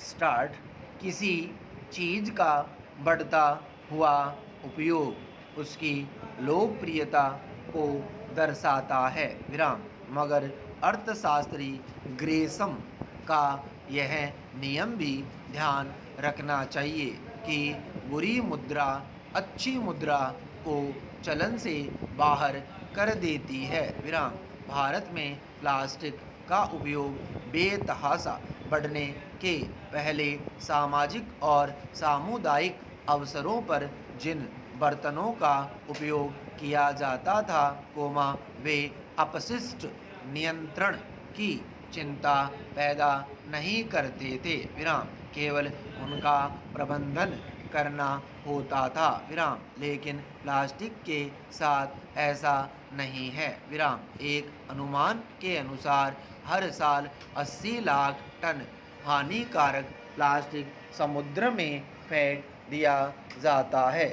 Start किसी चीज़ का बढ़ता हुआ उपयोग उसकी लोकप्रियता को दर्शाता है विराम। मगर अर्थशास्त्री ग्रेसम का यह नियम भी ध्यान रखना चाहिए कि बुरी मुद्रा अच्छी मुद्रा को चलन से बाहर कर देती है विराम। भारत में प्लास्टिक का उपयोग बेतहाशा बढ़ने के पहले सामाजिक और सामुदायिक अवसरों पर जिन बर्तनों का उपयोग किया जाता था वे अपशिष्ट नियंत्रण की चिंता पैदा नहीं करते थे विराम। केवल उनका प्रबंधन करना होता था विराम। लेकिन प्लास्टिक के साथ ऐसा नहीं है विराम। एक अनुमान के अनुसार हर साल 80 लाख टन हानिकारक प्लास्टिक समुद्र में फेंक दिया जाता है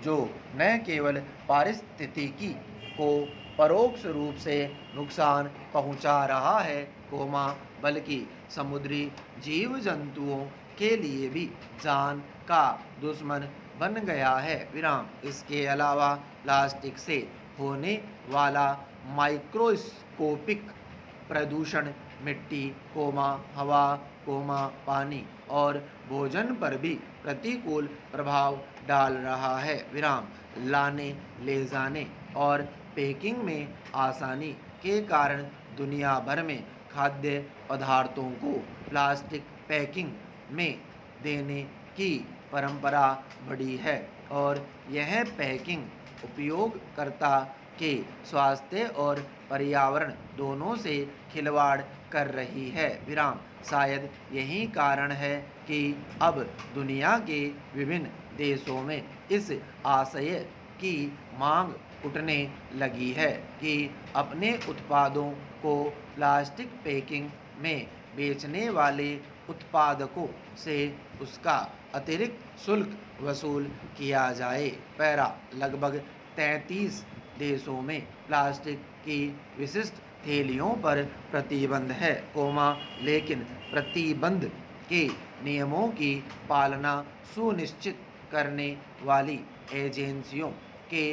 जो न केवल पारिस्थितिकी को परोक्ष रूप से नुकसान पहुंचा रहा है बल्कि समुद्री जीव जंतुओं के लिए भी जान का दुश्मन बन गया है विराम। इसके अलावा प्लास्टिक से होने वाला माइक्रोस्कोपिक प्रदूषण मिट्टी हवा पानी और भोजन पर भी प्रतिकूल प्रभाव डाल रहा है विराम। लाने ले जाने और पैकिंग में आसानी के कारण दुनिया भर में खाद्य पदार्थों को प्लास्टिक पैकिंग में देने की परंपरा बढ़ी है और यह पैकिंग उपयोगकर्ता के स्वास्थ्य और पर्यावरण दोनों से खिलवाड़ कर रही है विराम। शायद यही कारण है कि अब दुनिया के विभिन्न देशों में इस आशय की मांग उठने लगी है कि अपने उत्पादों को प्लास्टिक पैकिंग में बेचने वाले उत्पादकों से उसका अतिरिक्त शुल्क वसूल किया जाए। लगभग 33 देशों में प्लास्टिक की विशिष्ट थैलियों पर प्रतिबंध है लेकिन प्रतिबंध के नियमों की पालना सुनिश्चित करने वाली एजेंसियों के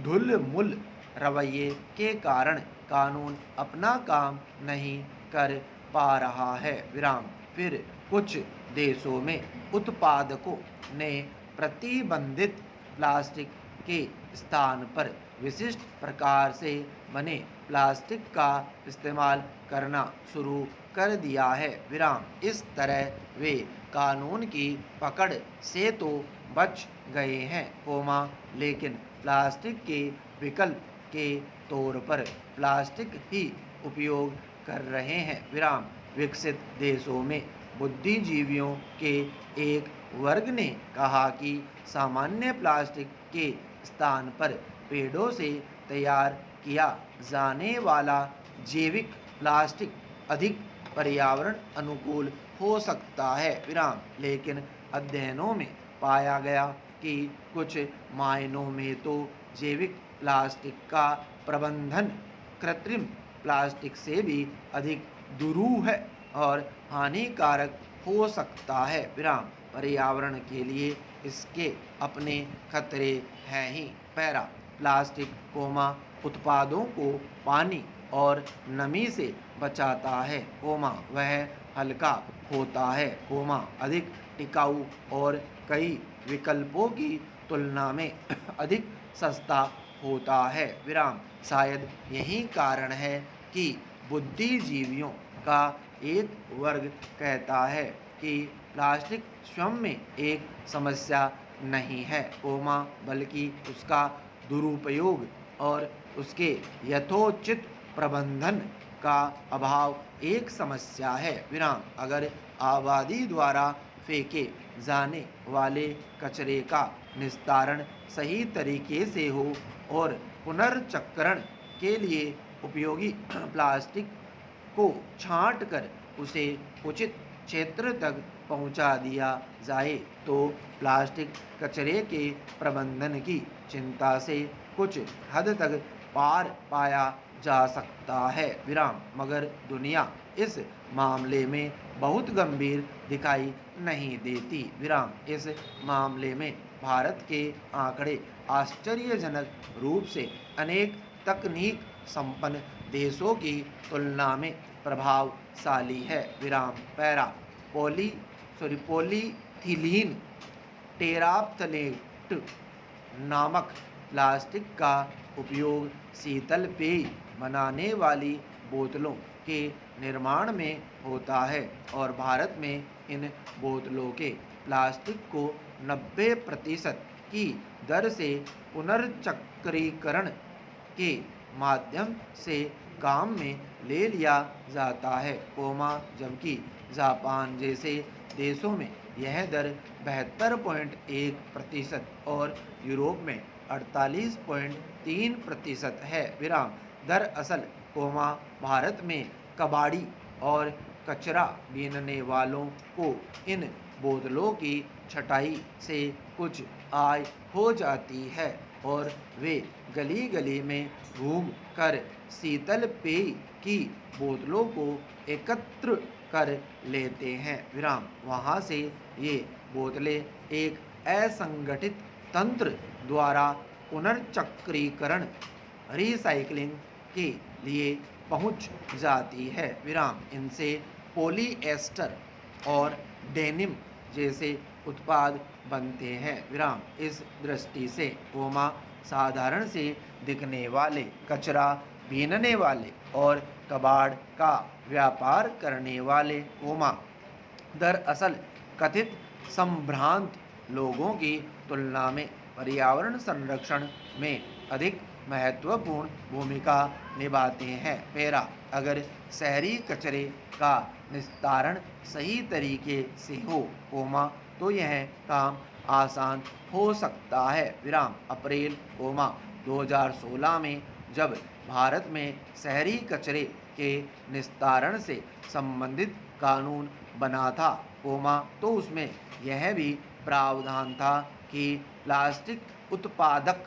ढुलमुल रवैये के कारण कानून अपना काम नहीं कर पा रहा है विराम। फिर कुछ देशों में उत्पादकों ने प्रतिबंधित प्लास्टिक के स्थान पर विशिष्ट प्रकार से बने प्लास्टिक का इस्तेमाल करना शुरू कर दिया है विराम। इस तरह वे कानून की पकड़ से तो बच गए हैं लेकिन प्लास्टिक के विकल्प के तौर पर प्लास्टिक ही उपयोग कर रहे हैं विराम। विकसित देशों में बुद्धिजीवियों के एक वर्ग ने कहा कि सामान्य प्लास्टिक के स्थान पर पेड़ों से तैयार किया जाने वाला जैविक प्लास्टिक अधिक पर्यावरण अनुकूल हो सकता है विराम। लेकिन अध्ययनों में पाया गया कि कुछ मायनों में तो जैविक प्लास्टिक का प्रबंधन कृत्रिम प्लास्टिक से भी अधिक दुरूह है और हानिकारक हो सकता है विराम। पर्यावरण के लिए इसके अपने खतरे हैं ही। प्लास्टिक उत्पादों को पानी और नमी से बचाता है वह हल्का होता है अधिक टिकाऊ और कई विकल्पों की तुलना में अधिक सस्ता होता है विराम। शायद यही कारण है कि बुद्धिजीवियों का एक वर्ग कहता है कि प्लास्टिक स्वयं में एक समस्या नहीं है बल्कि उसका दुरुपयोग और उसके यथोचित प्रबंधन का अभाव एक समस्या है विराम। अगर आबादी द्वारा फेंके जाने वाले कचरे का निस्तारण सही तरीके से हो और पुनर्चक्रण के लिए उपयोगी प्लास्टिक को छांटकर उसे उचित क्षेत्र तक पहुंचा दिया जाए तो प्लास्टिक कचरे के प्रबंधन की चिंता से कुछ हद तक पार पाया जा सकता है विराम। मगर दुनिया इस मामले में बहुत गंभीर दिखाई नहीं देती। विराम इस मामले में भारत के आंकड़े आश्चर्यजनक रूप से अनेक तकनीक संपन्न देशों की तुलना में प्रभावशाली है। विराम पैरा पॉलीथिलीन टेराप्थलेट नामक प्लास्टिक का उपयोग शीतल पेय बनाने वाली बोतलों के निर्माण में होता है और भारत में इन बोतलों के प्लास्टिक को 90% की दर से पुनर्चक्रीकरण के माध्यम से काम में ले लिया जाता है, जबकि जापान जैसे देशों में यह दर 72.1% और यूरोप में 48.3% है। विराम दरअसल भारत में कबाड़ी और कचरा बीनने वालों को इन बोतलों की छटाई से कुछ आय हो जाती है और वे गली गली में घूम कर शीतल पेय की बोतलों को एकत्र कर लेते हैं। विराम वहाँ से ये बोतलें एक असंगठित तंत्र द्वारा पुनर्चक्रीकरण रिसाइकलिंग के लिए पहुंच जाती है। विराम इनसे पॉलीएस्टर और डेनिम जैसे उत्पाद बनते हैं। विराम इस दृष्टि से साधारण से दिखने वाले कचरा बीनने वाले और कबाड़ का व्यापार करने वाले दरअसल कथित संभ्रांत लोगों की तुलना में पर्यावरण संरक्षण में अधिक महत्वपूर्ण भूमिका निभाते हैं। पैरा अगर शहरी कचरे का निस्तारण सही तरीके से हो तो यह काम आसान हो सकता है। विराम अप्रैल 2016 में जब भारत में शहरी कचरे के निस्तारण से संबंधित कानून बना था तो उसमें यह भी प्रावधान था कि प्लास्टिक उत्पादक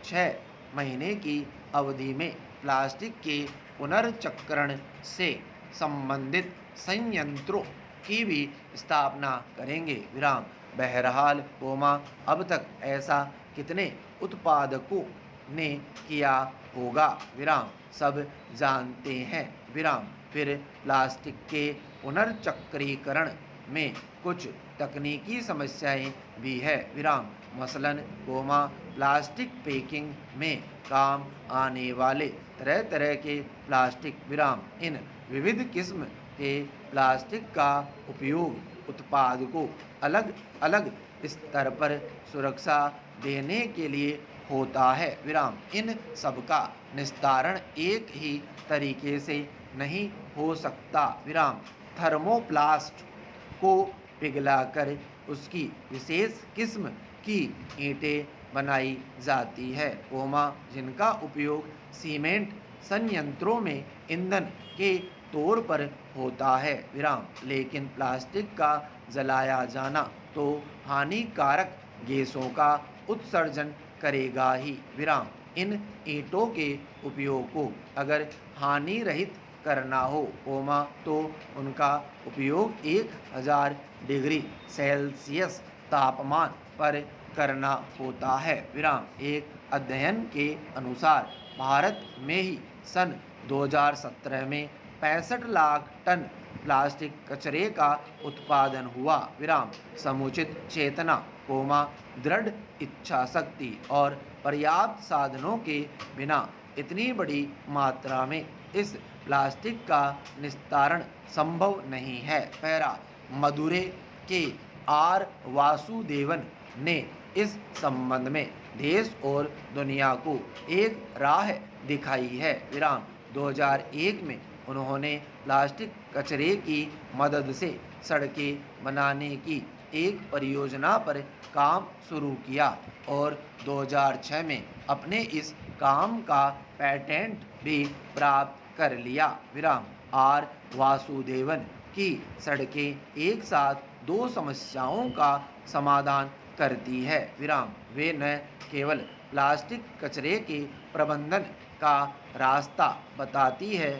6 महीने की अवधि में प्लास्टिक के पुनर्चक्रण से संबंधित संयंत्रों की भी स्थापना करेंगे। विराम बहरहाल अब तक ऐसा कितने उत्पादकों ने किया होगा, विराम सब जानते हैं। विराम फिर प्लास्टिक के पुनर्चक्रीकरण में कुछ तकनीकी समस्याएं भी है। विराम मसलन प्लास्टिक पैकिंग में काम आने वाले तरह तरह के प्लास्टिक। विराम इन विविध किस्म के प्लास्टिक का उपयोग उत्पाद को अलग अलग स्तर पर सुरक्षा देने के लिए होता है। विराम इन सब का निस्तारण एक ही तरीके से नहीं हो सकता। विराम थर्मोप्लास्ट को पिघलाकर उसकी विशेष किस्म की ईंटें बनाई जाती है जिनका उपयोग सीमेंट संयंत्रों में ईंधन के तौर पर होता है। विराम लेकिन प्लास्टिक का जलाया जाना तो हानिकारक गैसों का उत्सर्जन करेगा ही। विराम इन ईंटों के उपयोग को अगर हानि रहित करना हो तो उनका उपयोग 1000 डिग्री सेल्सियस तापमान पर करना होता है। विराम एक अध्ययन के अनुसार भारत में ही सन 2017 में 65 लाख टन प्लास्टिक कचरे का उत्पादन हुआ। विराम समुचित चेतना दृढ़ इच्छा शक्ति और पर्याप्त साधनों के बिना इतनी बड़ी मात्रा में इस प्लास्टिक का निस्तारण संभव नहीं है। पैरा मदुरै के आर वासुदेवन ने इस संबंध में देश और दुनिया को एक राह दिखाई है। विराम 2001 में उन्होंने प्लास्टिक कचरे की मदद से सड़कें बनाने की एक परियोजना पर काम शुरू किया और 2006 में अपने इस काम का पेटेंट भी प्राप्त कर लिया। विराम आर वासुदेवन की सड़कें एक साथ 2 समस्याओं का समाधान करती है। विराम वे न केवल प्लास्टिक कचरे के प्रबंधन का रास्ता बताती है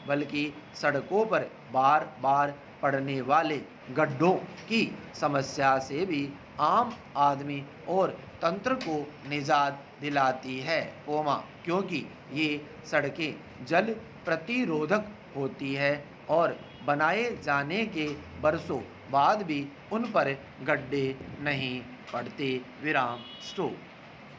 बल्कि सड़कों पर बार बार पड़ने वाले गड्ढों की समस्या से भी आम आदमी और तंत्र को निजात दिलाती है, क्योंकि ये सड़कें जल प्रतिरोधक होती है और बनाए जाने के बरसों बाद भी उन पर गड्ढे नहीं पड़ते। विराम स्टॉप।